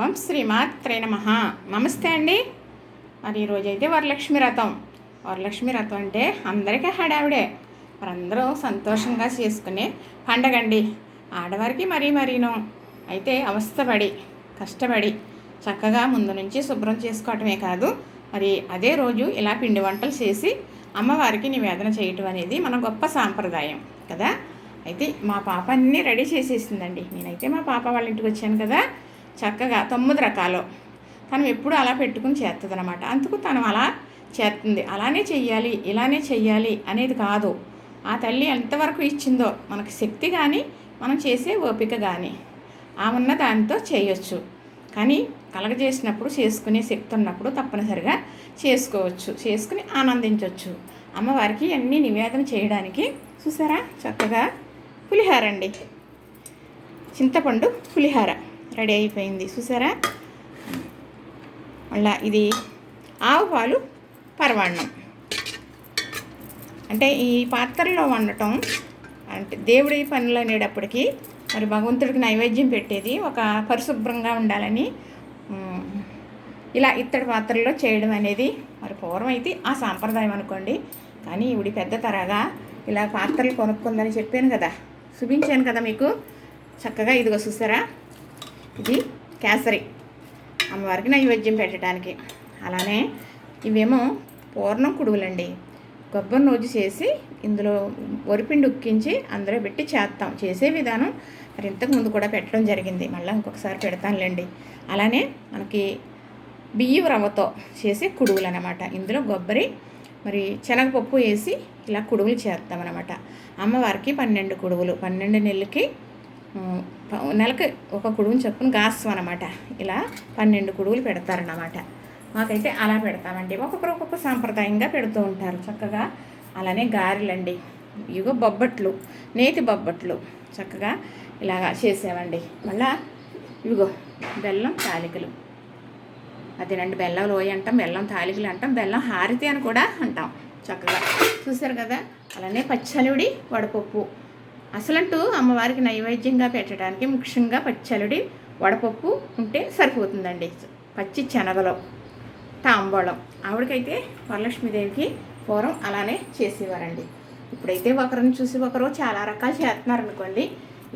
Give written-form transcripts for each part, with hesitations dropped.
ఓం శ్రీమాత్రే నమః. నమస్తే అండి. మరి ఈరోజైతే వరలక్ష్మి వ్రతం. వరలక్ష్మి వ్రతం అంటే అందరికీ హడావిడే. మరందరూ సంతోషంగా చేసుకునే పండగ అండి. ఆడవారికి మరీను అయితే అవస్థపడి కష్టపడి చక్కగా ముందు నుంచి శుభ్రం చేసుకోవటమే కాదు, మరి అదే రోజు ఇలా పిండి వంటలు చేసి అమ్మవారికి నివేదన చేయటం అనేది మన గొప్ప సాంప్రదాయం కదా. అయితే మా పాప అన్నీ రెడీ చేసేసిందండి. నేనైతే మా పాప వాళ్ళ ఇంటికి వచ్చాను కదా, చక్కగా 9 రకాలు తను ఎప్పుడు అలా పెట్టుకుని చేస్తుంది అనమాట. అందుకు తను అలా చేస్తుంది. అలానే చెయ్యాలి, ఇలానే చెయ్యాలి అనేది కాదు. ఆ తల్లి ఎంతవరకు ఇచ్చిందో మనకు శక్తి కానీ, మనం చేసే ఓపిక కానీ ఆ ఉన్న దానితో చేయొచ్చు. కానీ కలగజేసినప్పుడు, చేసుకునే శక్తి ఉన్నప్పుడు తప్పనిసరిగా చేసుకోవచ్చు, చేసుకుని ఆనందించవచ్చు. అమ్మవారికి అన్నీ నివేదన చేయడానికి చూసారా, చక్కగా పులిహార అండి, చింతపండు పులిహార రెడీ అయిపోయింది చూసారా. మళ్ళీ ఇది ఆవు పాలు పరవాన్నం. అంటే ఈ పాత్రలో వండటం అంటే దేవుడి పనులు అనేటప్పటికీ మరి భగవంతుడికి నైవేద్యం పెట్టేది ఒక పరిశుభ్రంగా ఉండాలని ఇలా ఇత్తడి పాత్రల్లో చేయడం అనేది మరి పూర్వం అయితే ఆ సాంప్రదాయం అనుకోండి. కానీ ఇవిడి పెద్ద తరగా ఇలా పాత్రలు కొనుక్కుందని చెప్పాను కదా, చూపించాను కదా మీకు. చక్కగా ఇదిగో చూసారా, ఇది కేసరి అమ్మవారికి నైవేద్యం పెట్టడానికి. అలానే ఇవేమో పూర్ణం కుడువులండి. కొబ్బరి రోజు చేసి ఇందులో వరిపిండి ఉక్కించి అందులో పెట్టి చేస్తాం. చేసే విధానం మరి ఇంతకుముందు కూడా పెట్టడం జరిగింది, మళ్ళీ ఇంకొకసారి పెడతానులేండి. అలానే మనకి బియ్యం రవ్వతో చేసే కుడువులు అనమాట. ఇందులో కొబ్బరి మరి శనగపప్పు వేసి ఇలా కుడువులు చేస్తామన్నమాట. అమ్మవారికి 12 కుడువులు, 12 నెలలకి నెలకి ఒక కుడువుని చొప్పున గాసం అనమాట. ఇలా 12 కుడువులు పెడతారన్నమాట. మాకైతే అలా పెడతామండి. ఒక్కొక్క సాంప్రదాయంగా పెడుతూ ఉంటారు చక్కగా. అలానే గారెలండి, ఇగో బొబ్బట్లు, నేతి బొబ్బట్లు చక్కగా ఇలాగా చేసామండి. మళ్ళా ఇవిగో బెల్లం తాలికలు, అదేనండి బెల్లం లోయ అంటాం, బెల్లం తాలికలు అంటాం, బెల్లం హారతి అని కూడా అంటాం చక్కగా. చూసారు కదా. అలానే పచ్చలుడి వడపప్పు. అసలంటూ అమ్మవారికి నైవేద్యంగా పెట్టడానికి ముఖ్యంగా పచ్చలుడి వడపప్పు ఉంటే సరిపోతుందండి. పచ్చి శనగలో తాంబూలం. ఆవిడకైతే వరలక్ష్మీదేవికి పూర్వం అలానే చేసేవారండి. ఇప్పుడైతే ఒకరిని చూసి ఒకరు చాలా రకాలు చేస్తున్నారనుకోండి.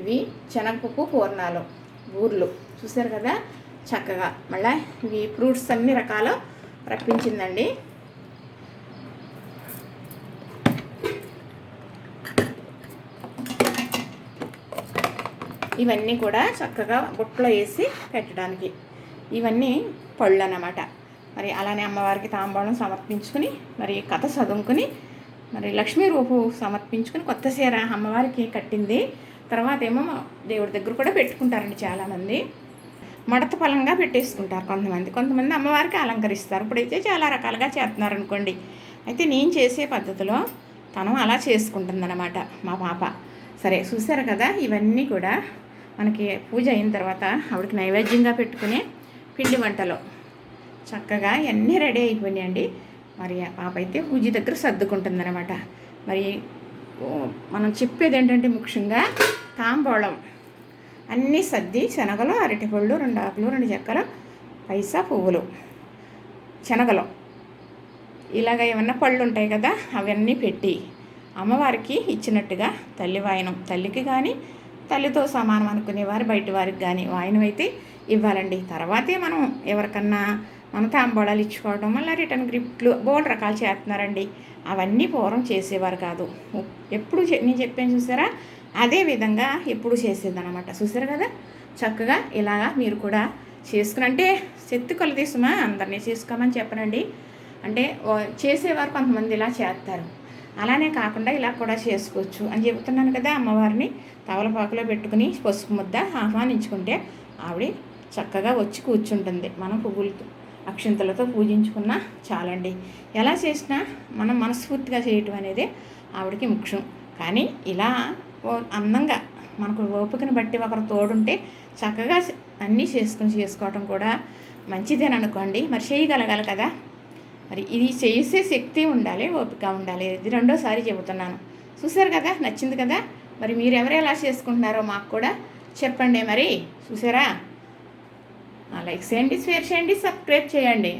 ఇవి శనగపప్పు పూర్ణాలు, బూర్లు చూసారు కదా చక్కగా. మళ్ళీ ఇవి ఫ్రూట్స్ అన్ని రకాలు రప్పించిందండి. ఇవన్నీ కూడా చక్కగా బుట్టలో వేసి పెట్టడానికి. ఇవన్నీ పళ్ళు అన్నమాట. మరి అలానే అమ్మవారికి తాంబూలం సమర్పించుకుని మరి కథ చదువుకుని మరి లక్ష్మీ రూపు సమర్పించుకుని కొత్త చీర అమ్మవారికి కట్టింది. తర్వాత ఏమో దేవుడి దగ్గర కూడా పెట్టుకుంటారండి చాలామంది. మడత ఫలంగా పెట్టేసుకుంటారు కొంతమంది అమ్మవారికి అలంకరిస్తారు. ఇప్పుడైతే చాలా రకాలుగా చేస్తున్నారు అనుకోండి. అయితే నేను చేసే పద్ధతిలో తను అలా చేసుకుంటుందన్నమాట మా పాప. సరే చూసారు కదా. ఇవన్నీ కూడా మనకి పూజ అయిన తర్వాత ఆవిడకి నైవేద్యంగా పెట్టుకునే పిండి వంటలు చక్కగా ఇవన్నీ రెడీ అయిపోయినాయండి. మరి ఆ పాప అయితే పూజ దగ్గర సర్దుకుంటుందన్నమాట. మరి మనం చెప్పేది ఏంటంటే ముఖ్యంగా తాంబూలం అన్నీ సర్ది శనగలు, అరటిపళ్ళు, 2 ఆకులు, 2 చెక్కలు, పైసా పువ్వులు, శనగలు ఇలాగ ఏమన్నా పళ్ళు ఉంటాయి కదా అవన్నీ పెట్టి అమ్మవారికి ఇచ్చినట్టుగా తల్లి వాయనం, తల్లికి కానీ తల్లితో సమానం అనుకునేవారు బయట వారికి కానీ వాయనం అయితే ఇవ్వాలండి. తర్వాతే మనం ఎవరికన్నా మన తాంబూలాలు ఇచ్చుకోవడం, మళ్ళీ రిటర్న్ గిఫ్ట్లు బోల్డ్ రకాలు చేస్తున్నారండి. అవన్నీ పూర్వం చేసేవారు కాదు. ఎప్పుడు నేను చెప్పాను చూసారా, అదే విధంగా ఎప్పుడు చేసేదన్నమాట. చూసారు కదా చక్కగా. ఇలాగా మీరు కూడా చేసుకుని, అంటే శక్తి కొలతీసుమా అందరినీ చేసుకోమని చెప్పనండి. అంటే చేసేవారు కొంతమంది ఇలా చేస్తారు. అలానే కాకుండా ఇలా కూడా చేసుకోవచ్చు అని చెబుతున్నాను కదా. అమ్మవారిని తవలపాకులో పెట్టుకుని పసుపు ముద్ద ఆహ్వానించుకుంటే ఆవిడ చక్కగా వచ్చి కూర్చుంటుంది. మనం పువ్వులతో అక్షింతలతో పూజించుకున్నా చాలండి. ఎలా చేసినా మనం మనస్ఫూర్తిగా చేయటం అనేది ఆవిడకి ముఖ్యం. కానీ ఇలా అందంగా మనకు ఓపికను బట్టి ఒకరు తోడుంటే చక్కగా అన్నీ చేసుకోవటం కూడా మంచిదేననుకోండి. మరి చేయగలగాలి కదా. మరి ఇది చేసే శక్తి ఉండాలి, ఓపిక ఉండాలి. ఇది రెండోసారి చెబుతున్నాను. చూసారు కదా, నచ్చింది కదా. మరి మీరు ఎవరు ఎలా చేసుకుంటున్నారో మాకు కూడా చెప్పండి. మరి చూసారా. లైక్ చేయండి, షేర్ చేయండి, సబ్స్క్రైబ్ చేయండి.